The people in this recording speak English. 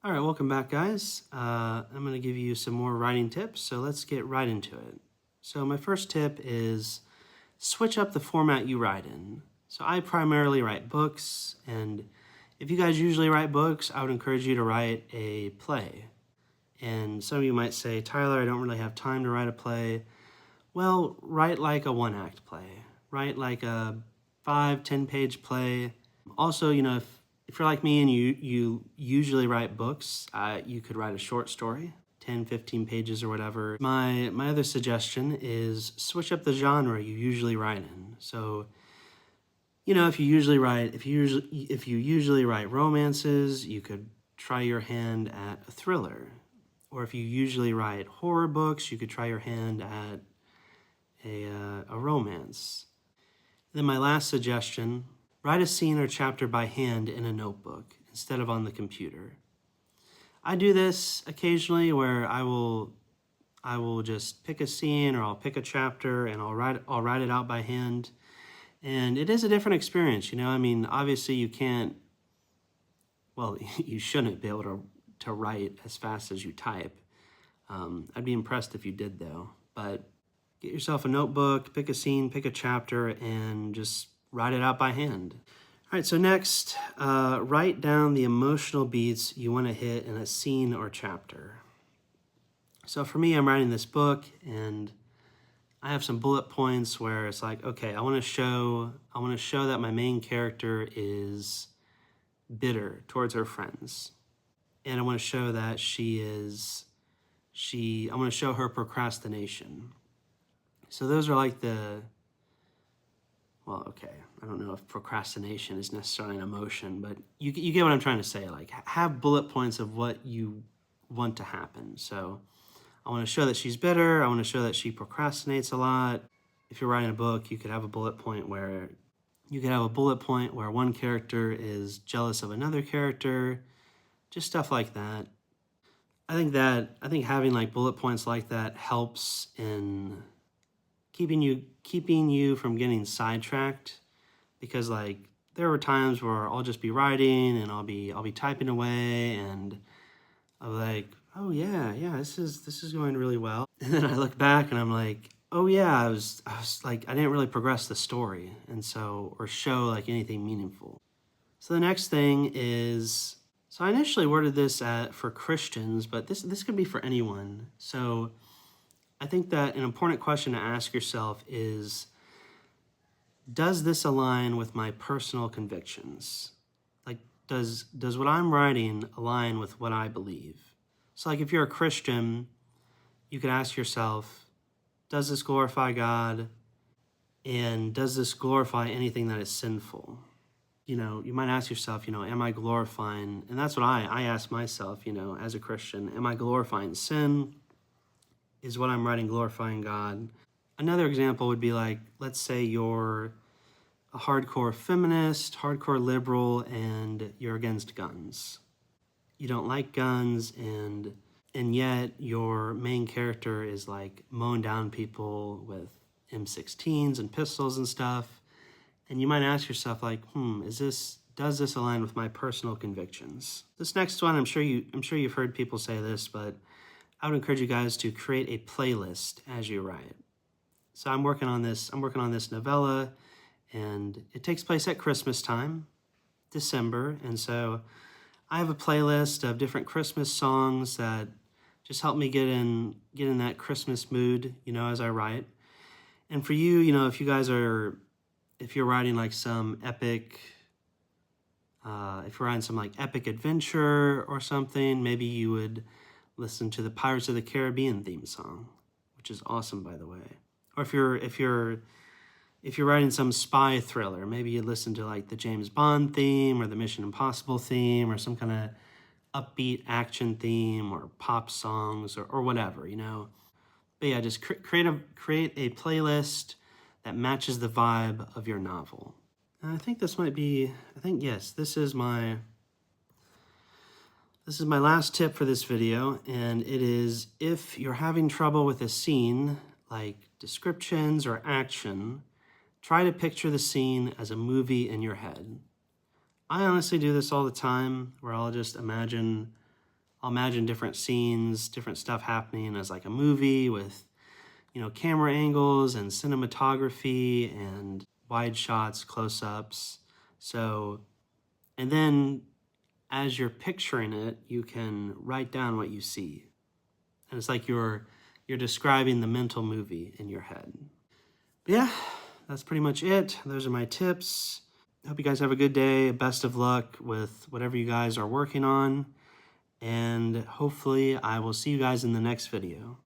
All right, welcome back, guys. I'm going to give you some more writing tips, so let's get right into it. So my first tip is switch up the format you write in. So I primarily write books, and if you guys usually write books, I would encourage you to write a play. And some of you might say, Tyler, I don't really have time to write a play. Well, write like a one-act play. Write like a 5-10 page play. Also, if you're like me and you usually write books, you could write a short story, 10-15 pages or whatever. My other suggestion is switch up the genre you usually write in. So, if you usually write romances, you could try your hand at a thriller. Or if you usually write horror books, you could try your hand at a romance. Then my last suggestion, write a scene or chapter by hand in a notebook instead of on the computer. I do this occasionally where I will just pick a scene or I'll pick a chapter and I'll write it out by hand. And it is a different experience, I mean, obviously you can't, well, you shouldn't be able to write as fast as you type. I'd be impressed if you did though, but get yourself a notebook, pick a scene, pick a chapter, and just write it out by hand. All right, so next, write down the emotional beats you want to hit in a scene or chapter. So for me, I'm writing this book, and I have some bullet points where it's like, okay, I want to show that my main character is bitter towards her friends, and I want to show that I want to show her procrastination. So those are like well, okay, I don't know if procrastination is necessarily an emotion, but you get what I'm trying to say. Like, have bullet points of what you want to happen. So I want to show that she's bitter. I want to show that she procrastinates a lot. If you're writing a book, you could have a bullet point where one character is jealous of another character, just stuff like that. I think having like bullet points like that helps in keeping you from getting sidetracked, because like there were times where I'll just be writing and I'll be typing away and I'm like, oh yeah, this is going really well, and then I look back and I'm like, oh yeah, I was like, I didn't really progress the story and so or show like anything meaningful. So the next thing is, so I initially worded this for Christians, but this could be for anyone. So I think that an important question to ask yourself is, does this align with my personal convictions? Like, does what I'm writing align with what I believe? So like if you're a Christian, you could ask yourself, does this glorify God? And does this glorify anything that is sinful? You might ask yourself, am I glorifying, and that's what I ask myself, as a Christian, am I glorifying sin? Is what I'm writing glorifying God? Another example would be like, let's say you're a hardcore feminist, hardcore liberal, and you're against guns. You don't like guns, and yet your main character is like mowing down people with M16s and pistols and stuff. And you might ask yourself like, does this align with my personal convictions? This next one, I'm sure you've heard people say this, but I would encourage you guys to create a playlist as you write. So I'm working on this novella, and it takes place at Christmas time, December, and so I have a playlist of different Christmas songs that just help me get in that Christmas mood, as I write. And for you, if you're writing like some epic, if you're writing some like epic adventure or something, maybe you would listen to the Pirates of the Caribbean theme song, which is awesome, by the way. Or if you're writing some spy thriller, maybe you listen to like the James Bond theme or the Mission Impossible theme or some kind of upbeat action theme or pop songs or whatever, But yeah, just create a playlist that matches the vibe of your novel. And I think yes, this is my last tip for this video, and it is, if you're having trouble with a scene, like descriptions or action, try to picture the scene as a movie in your head. I honestly do this all the time, where I'll just imagine I'll imagine different scenes, different stuff happening as like a movie with, camera angles and cinematography and wide shots, close-ups. So, and then as you're picturing it, you can write down what you see. And it's like you're describing the mental movie in your head. But yeah, that's pretty much it. Those are my tips. Hope you guys have a good day. Best of luck with whatever you guys are working on. And hopefully I will see you guys in the next video.